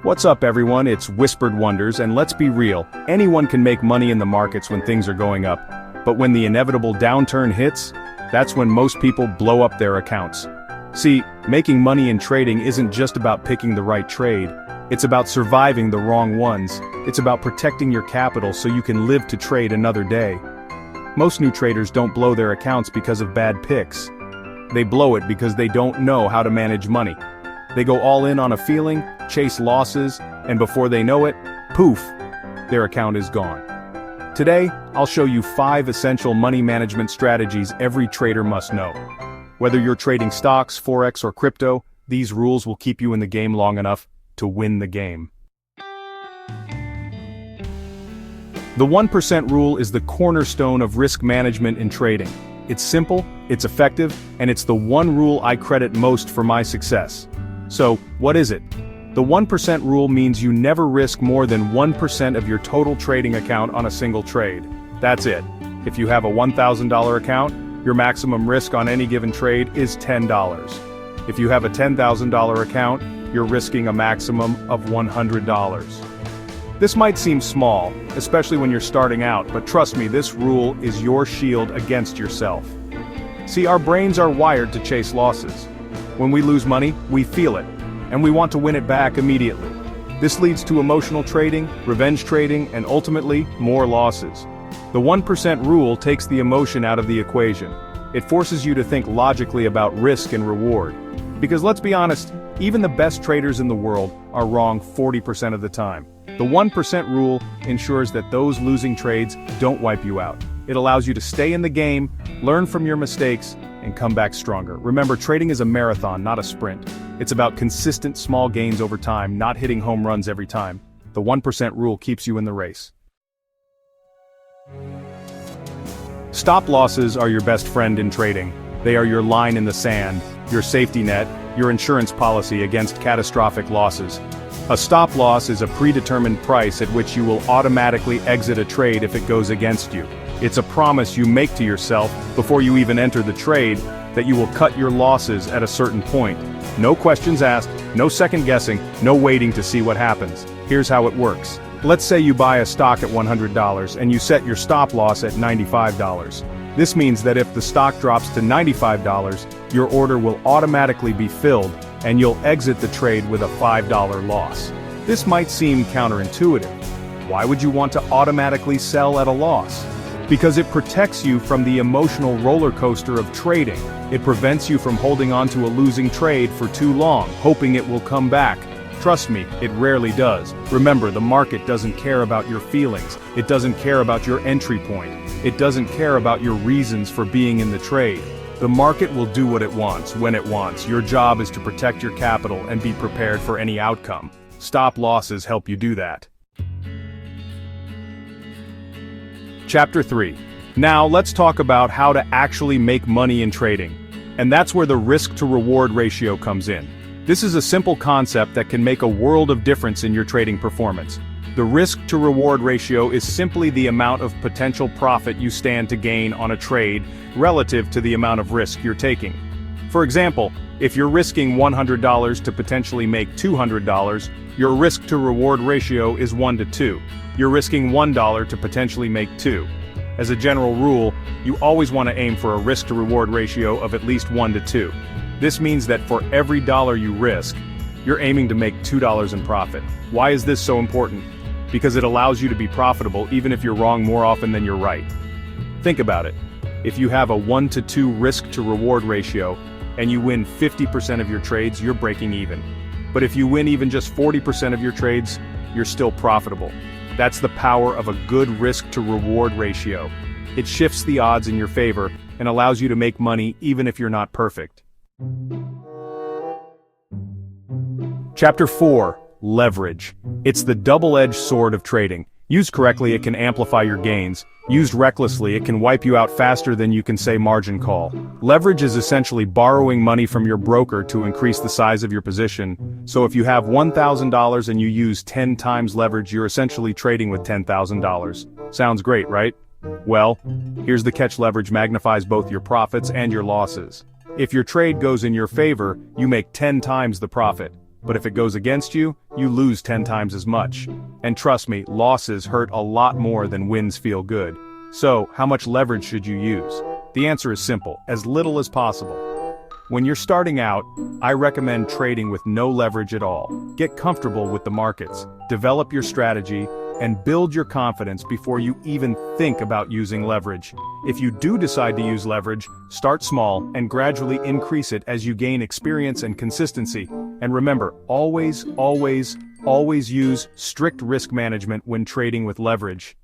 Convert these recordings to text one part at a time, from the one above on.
What's up everyone, it's Whispered Wonders, and let's be real, anyone can make money in the markets when things are going up. But when the inevitable downturn hits, that's when most people blow up their accounts. See, making money in trading isn't just about picking the right trade, it's about surviving the wrong ones. It's about protecting your capital so you can live to trade another day. Most new traders don't blow their accounts because of bad picks. They blow it because they don't know how to manage money. They go all in on a feeling, chase losses, and before they know it, poof, their account is gone. Today, I'll show you 5 essential money management strategies every trader must know. Whether you're trading stocks, forex, or crypto, these rules will keep you in the game long enough to win the game. The 1% rule is the cornerstone of risk management in trading. It's simple, it's effective, and it's the one rule I credit most for my success. So, what is it? The 1% rule means you never risk more than 1% of your total trading account on a single trade. That's it. If you have a $1,000 account, your maximum risk on any given trade is $10. If you have a $10,000 account, you're risking a maximum of $100. This might seem small, especially when you're starting out, but trust me, this rule is your shield against yourself. See, our brains are wired to chase losses. When we lose money, we feel it, and we want to win it back immediately. This leads to emotional trading, revenge trading, and ultimately, more losses. The 1% rule takes the emotion out of the equation. It forces you to think logically about risk and reward. Because let's be honest, even the best traders in the world are wrong 40% of the time. The 1% rule ensures that those losing trades don't wipe you out. It allows you to stay in the game, learn from your mistakes, and come back stronger. Remember, trading is a marathon, not a sprint. It's about consistent small gains over time, not hitting home runs every time. The 1% rule keeps you in the race. Stop losses are your best friend in trading. They are your line in the sand, your safety net, your insurance policy against catastrophic losses. A stop loss is a predetermined price at which you will automatically exit a trade if it goes against you. It's a promise you make to yourself before you even enter the trade that you will cut your losses at a certain point. No questions asked, no second guessing, no waiting to see what happens. Here's how it works. Let's say you buy a stock at $100 and you set your stop loss at $95. This means that if the stock drops to $95, your order will automatically be filled and you'll exit the trade with a $5 loss. This might seem counterintuitive. Why would you want to automatically sell at a loss? Because it protects you from the emotional roller coaster of trading. It prevents you from holding on to a losing trade for too long, hoping it will come back. Trust me, it rarely does. Remember, the market doesn't care about your feelings. It doesn't care about your entry point. It doesn't care about your reasons for being in the trade. The market will do what it wants, when it wants. Your job is to protect your capital and be prepared for any outcome. Stop losses help you do that. Chapter 3. Now let's talk about how to actually make money in trading. And that's where the risk-to-reward ratio comes in. This is a simple concept that can make a world of difference in your trading performance. The risk-to-reward ratio is simply the amount of potential profit you stand to gain on a trade relative to the amount of risk you're taking. For example, if you're risking $100 to potentially make $200, your risk-to-reward ratio is 1 to 2. You're risking $1 to potentially make 2. As a general rule, you always want to aim for a risk-to-reward ratio of at least 1 to 2. This means that for every dollar you risk, you're aiming to make $2 in profit. Why is this so important? Because it allows you to be profitable even if you're wrong more often than you're right. Think about it. If you have a 1 to 2 risk-to-reward ratio, and you win 50% of your trades, you're breaking even. But if you win even just 40% of your trades, you're still profitable. That's the power of a good risk-to-reward ratio. It shifts the odds in your favor and allows you to make money even if you're not perfect. Chapter 4. Leverage. It's the double-edged sword of trading. Used correctly, it can amplify your gains. Used recklessly, it can wipe you out faster than you can say margin call. Leverage is essentially borrowing money from your broker to increase the size of your position. So if you have $1,000 and you use 10 times leverage, you're essentially trading with $10,000. Sounds great, right? Well, here's the catch: leverage magnifies both your profits and your losses. If your trade goes in your favor, you make 10 times the profit. But if it goes against you, you lose 10 times as much. And trust me, losses hurt a lot more than wins feel good. So, how much leverage should you use? The answer is simple, as little as possible. When you're starting out, I recommend trading with no leverage at all. Get comfortable with the markets, develop your strategy, and build your confidence before you even think about using leverage. If you do decide to use leverage, start small and gradually increase it as you gain experience and consistency. And remember, always use strict risk management when trading with leverage.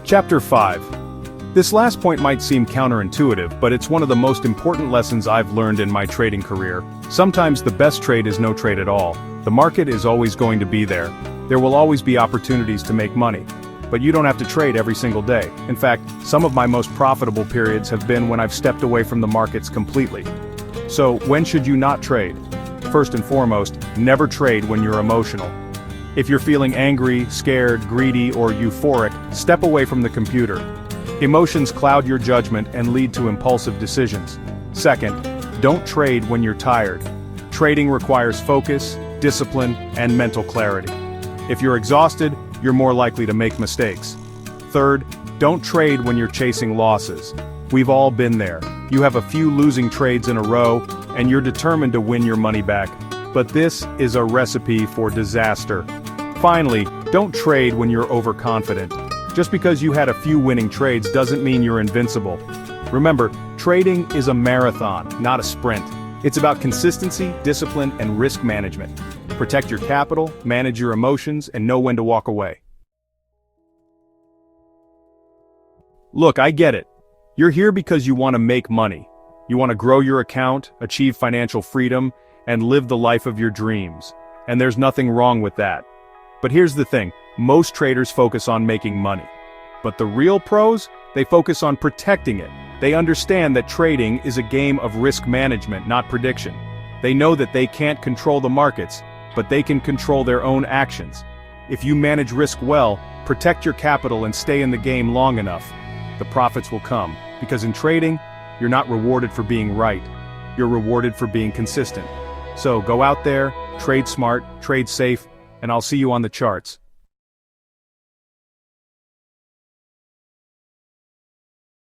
Chapter 5. This last point might seem counterintuitive, but it's one of the most important lessons I've learned in my trading career. Sometimes the best trade is no trade at all. The market is always going to be there. There will always be opportunities to make money. But you don't have to trade every single day. In fact, some of my most profitable periods have been when I've stepped away from the markets completely. So, when should you not trade? First and foremost, never trade when you're emotional. If you're feeling angry, scared, greedy, or euphoric, step away from the computer. Emotions cloud your judgment and lead to impulsive decisions. Second, don't trade when you're tired. Trading requires focus, discipline, and mental clarity. If you're exhausted, you're more likely to make mistakes. Third, don't trade when you're chasing losses. We've all been there. You have a few losing trades in a row, and you're determined to win your money back. But this is a recipe for disaster. Finally, don't trade when you're overconfident. Just because you had a few winning trades doesn't mean you're invincible. Remember, trading is a marathon, not a sprint. It's about consistency, discipline, and risk management. Protect your capital, manage your emotions, and know when to walk away. Look, I get it. You're here because you want to make money. You want to grow your account, achieve financial freedom, and live the life of your dreams. And there's nothing wrong with that. But here's the thing. Most traders focus on making money. But the real pros, they focus on protecting it. They understand that trading is a game of risk management, not prediction. They know that they can't control the markets, but they can control their own actions. If you manage risk well, protect your capital and stay in the game long enough, the profits will come. Because in trading, you're not rewarded for being right. You're rewarded for being consistent. So go out there, trade smart, trade safe, and I'll see you on the charts.